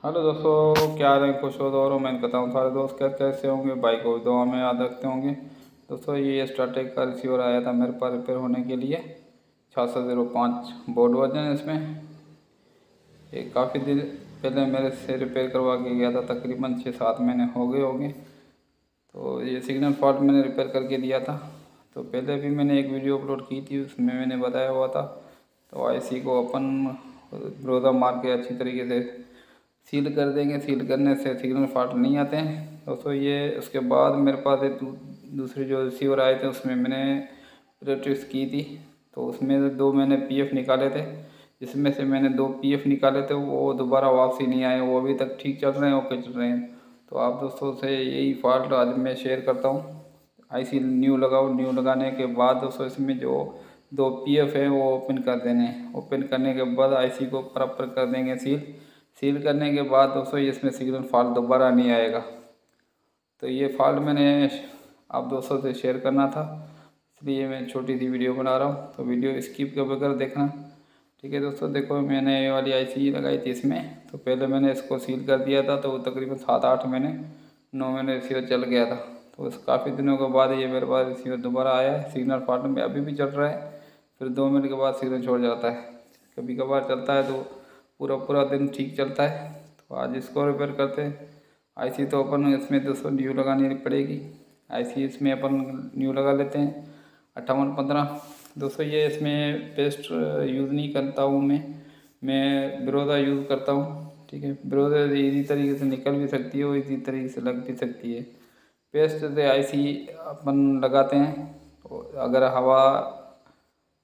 Hello दोस्तों, क्या हाल है? खुश हो तो मैं कहता हूँ सारे दोस्त कैसे होंगे, भाई को दुआ में याद रखते होंगे। दोस्तों, ये स्टार्टेक का रिसीवर आया था मेरे पास रिपेयर होने के लिए। 6605 बोर्ड वर्जन है इसमें। ये काफ़ी दिन पहले मेरे से रिपेयर करवा के गया था, तकरीबन 6-7 महीने हो गए होंगे। तो ये सिग्नल फॉल्ट मैंने रिपेयर करके दिया था। तो पहले भी मैंने एक वीडियो अपलोड की थी, उसमें मैंने बताया हुआ था। तो आईसी को अपन ब्रोदा मार के अच्छी तरीके से सील कर देंगे। सील करने से सिग्नल फॉल्ट नहीं आते हैं दोस्तों। ये उसके बाद मेरे पास एक दूसरे जो रिसीवर आए थे उसमें मैंने प्रैक्टिस की थी। तो उसमें 2 मैंने पीएफ निकाले थे, जिसमें से मैंने 2 पीएफ निकाले थे वो दोबारा वापसी नहीं आए, वो अभी तक ठीक चल रहे हैं, ओके चल रहे हैं। तो आप दोस्तों से यही फॉल्ट आज मैं शेयर करता हूँ। आईसी न्यू लगाओ, न्यू लगाने के बाद दोस्तों इसमें जो 2 पीएफ है वो ओपन कर देने। ओपन करने के बाद आईसी को प्रॉपर कर देंगे सील। सील करने के बाद दोस्तों इसमें सिग्नल फॉल्ट दोबारा नहीं आएगा। तो ये फॉल्ट मैंने आप दोस्तों से शेयर करना था, इसलिए मैं छोटी सी वीडियो बना रहा हूँ। तो वीडियो स्किप के बगैर देखना, ठीक है दोस्तों। देखो, मैंने ये वाली आईसी लगाई थी इसमें। तो पहले मैंने इसको सील कर दिया था, तो वो तकरीबन 7-8 महीने 9 महीने रिसीवर चल गया था। तो उस काफ़ी दिनों के बाद ये मेरे पास रिसीवर दोबारा आया है। सिग्नल फॉल्ट में अभी भी चल रहा है, फिर 2 मिनट के बाद सिग्नल छोड़ जाता है। कभी कभार चलता है तो पूरा पूरा दिन ठीक चलता है। तो आज इसको रिपेयर करते हैं। आईसी तो अपन इसमें दोस्तों न्यू लगानी पड़ेगी। आईसी इसमें अपन न्यू लगा लेते हैं 5815। दोस्तों, ये इसमें पेस्ट यूज़ नहीं करता हूँ मैं ब्रोदा यूज़ करता हूँ, ठीक है। ब्रोदा इजी तरीके से निकल भी सकती है और इजी तरीके से लग भी सकती है। पेस्ट से आईसी अपन लगाते हैं, अगर हवा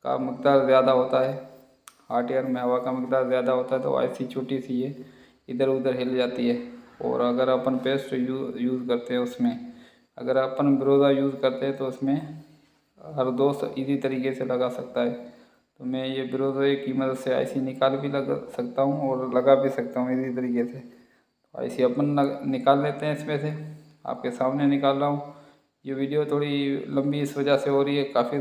का मकदार ज़्यादा होता है, हॉट एयर में हवा का मकदार ज़्यादा होता है तो आईसी छोटी सी है, इधर उधर हिल जाती है। और अगर अपन पेस्ट यूज़ करते हैं उसमें, अगर अपन ब्रोदा यूज़ करते हैं तो उसमें हर दोस्त इजी तरीके से लगा सकता है। तो मैं ये ब्रोदा की मदद से आईसी निकाल भी लगा सकता हूँ और लगा भी सकता हूँ इजी तरीके से। तो आईसी अपन निकाल लेते हैं इसमें से, आपके सामने निकाल रहा हूँ। ये वीडियो थोड़ी लंबी इस वजह से हो रही है, काफ़ी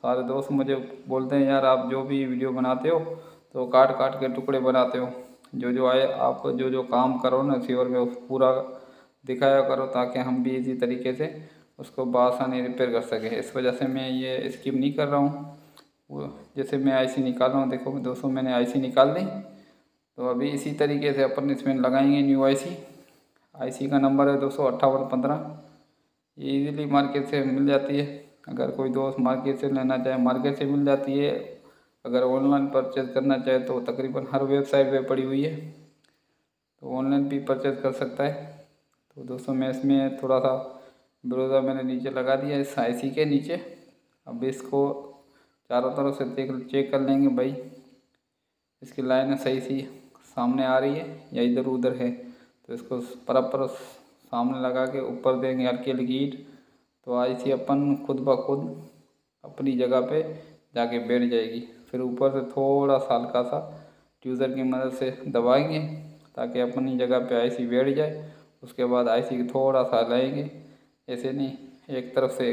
सारे दोस्त मुझे बोलते हैं यार आप जो भी वीडियो बनाते हो तो काट काट के टुकड़े बनाते हो, जो आए आप जो काम करो ना रिसीवर में उस पूरा दिखाया करो, ताकि हम भी इसी तरीके से उसको बआसानी रिपेयर कर सकें। इस वजह से मैं ये स्किप नहीं कर रहा हूँ। वो जैसे मैं आईसी निकाल रहा हूँ, देखो दोस्तों मैंने आईसी निकाल दी। तो अभी इसी तरीके से अपन इसमें लगाएंगे न्यू आईसी। आईसी का नंबर है 25815। ये इजीली मार्केट से मिल जाती है, अगर कोई दोस्त मार्केट से लेना चाहे मार्केट से मिल जाती है। अगर ऑनलाइन परचेज करना चाहे तो तकरीबन हर वेबसाइट पे पड़ी हुई है, तो ऑनलाइन भी परचेज कर सकता है। तो दोस्तों मैं इसमें थोड़ा सा ब्रोजा मैंने नीचे लगा दिया इस आईसी के नीचे। अब इसको चारों तरफ से चेक कर लेंगे भाई, इसकी लाइन सही सी सामने आ रही है या इधर उधर है। तो इसको प्रॉपर सामने लगा के ऊपर देंगे हल्की हल्की ईंट, तो आईसी अपन खुद ब खुद अपनी जगह पे जाके बैठ जाएगी। फिर ऊपर से थोड़ा सा हल्का सा ट्यूज़र की मदद से दबाएंगे ताकि अपनी जगह पे आईसी बैठ जाए। उसके बाद आईसी को थोड़ा सा हिलाएंगे, ऐसे नहीं एक तरफ से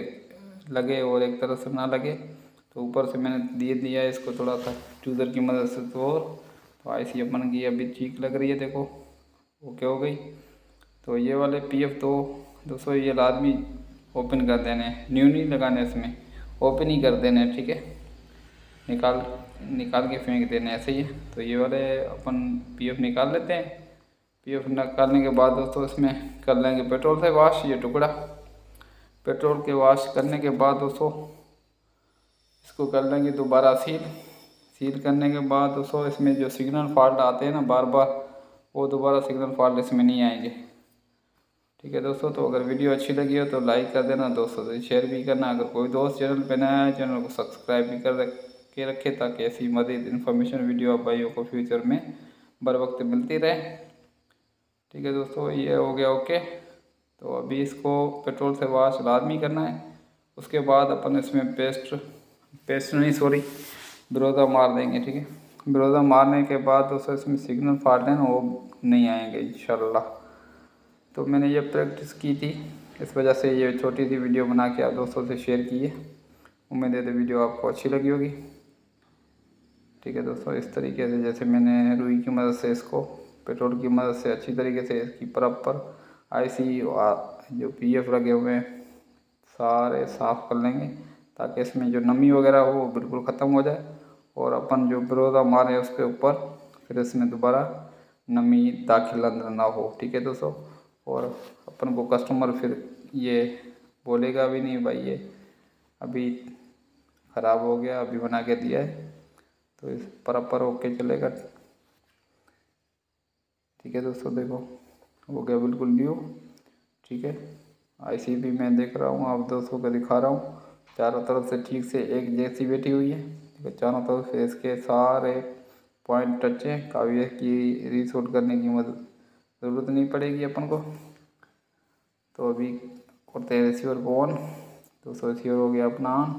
लगे और एक तरफ से ना लगे। तो ऊपर से मैंने दे दिया इसको थोड़ा सा ट्यूज़र की मदद से। तो आईसी अपन की अभी ठीक लग रही है, देखो ओके हो गई। तो ये वाले पीएफ तो दोस्तों ये लाजमी ओपन कर देने, न्यू नहीं लगाने, इसमें ओपन ही कर देने, ठीक है। निकाल निकाल के फेंक देने, ऐसे ही है। तो ये वाले अपन पीएफ निकाल लेते हैं। पीएफ निकालने के बाद दोस्तों इसमें कर लेंगे पेट्रोल से वॉश ये टुकड़ा। पेट्रोल के वॉश करने के बाद दोस्तों इसको कर लेंगे दोबारा सील। सील करने के बाद दोस्तों इसमें जो सिग्नल फॉल्ट आते हैं ना बार बार, वो दोबारा सिग्नल फॉल्ट इसमें नहीं आएंगे, ठीक है दोस्तों। तो अगर वीडियो अच्छी लगी हो तो लाइक कर देना, दोस्तों से शेयर भी करना। अगर कोई दोस्त चैनल पे नया है चैनल को सब्सक्राइब भी कर के रखे, ताकि ऐसी मज़ीद इन्फॉर्मेशन वीडियो आप भाइयों को फ्यूचर में बर वक्त मिलती रहे, ठीक है दोस्तों। ये हो गया ओके। तो अभी इसको पेट्रोल से वॉश लाजमी करना है। उसके बाद अपन इसमें पेस्ट नहीं सॉरी ब्रोदा मार देंगे, ठीक है। ब्रोदा मारने के बाद दोस्तों इसमें सिग्नल फॉल्ट है ना वो नहीं आएंगे इंशाल्लाह। तो मैंने ये प्रैक्टिस की थी, इस वजह से ये छोटी सी वीडियो बना के आप दोस्तों से शेयर की है। उम्मीद है तो वीडियो आपको अच्छी लगी होगी, ठीक है दोस्तों। इस तरीके से जैसे मैंने रुई की मदद से इसको पेट्रोल की मदद से अच्छी तरीके से इसकी प्रॉपर आईसी जो पीएफ लगे हुए हैं सारे साफ़ कर लेंगे, ताकि इसमें जो नमी वगैरह हो वो बिल्कुल ख़त्म हो जाए और अपन जो विरोधा मारे उसके ऊपर फिर इसमें दोबारा नमी दाखिल अंदर ना हो। ठीक है दोस्तों, और अपन को कस्टमर फिर ये बोलेगा भी नहीं भाई ये अभी ख़राब हो गया, अभी बना के दिया है, तो इस प्रॉपर ओके चलेगा। ठीक है दोस्तों, देखो हो गया बिल्कुल न्यू। ठीक है, आईसी भी मैं देख रहा हूँ, आप दोस्तों को दिखा रहा हूँ, चारों तरफ से ठीक से एक जैसी बैठी हुई है। ठीक है, चारों तरफ से इसके सारे पॉइंट टच हैं, काफ़ी की रीशूट करने की मदद ज़रूरत नहीं पड़ेगी अपन को। तो अभी करते हैं रिसीवर को ऑन। दोस्तों रिसीवर हो गया अपना ऑन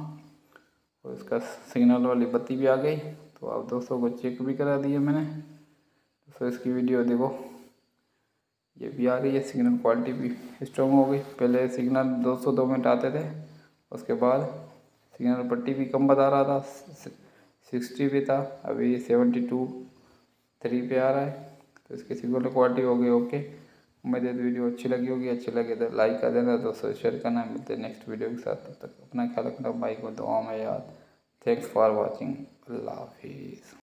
और इसका सिग्नल वाली बत्ती भी आ गई। तो आप दोस्तों को चेक भी करा दिए मैंने। दोस्तों इसकी वीडियो देखो, ये भी आ रही है, सिग्नल क्वालिटी भी स्ट्रॉन्ग हो गई। पहले सिग्नल 202 मिनट आते थे, उसके बाद सिग्नल पट्टी भी कम बता रहा था, 60 पे था, अभी 72.3 पे आ रहा है। तो इसकी सिग्नल क्वालिटी हो गई ओके। उम्मीद है वीडियो अच्छी लगी होगी, अच्छी लगे तो लाइक कर देना, दोस्तों शेयर करना। मिलते हैं नेक्स्ट वीडियो के साथ, तब तक अपना ख्याल रखना, भाई को दुआ में याद। थैंक्स फॉर वॉचिंग, अल्लाह हाफिज़।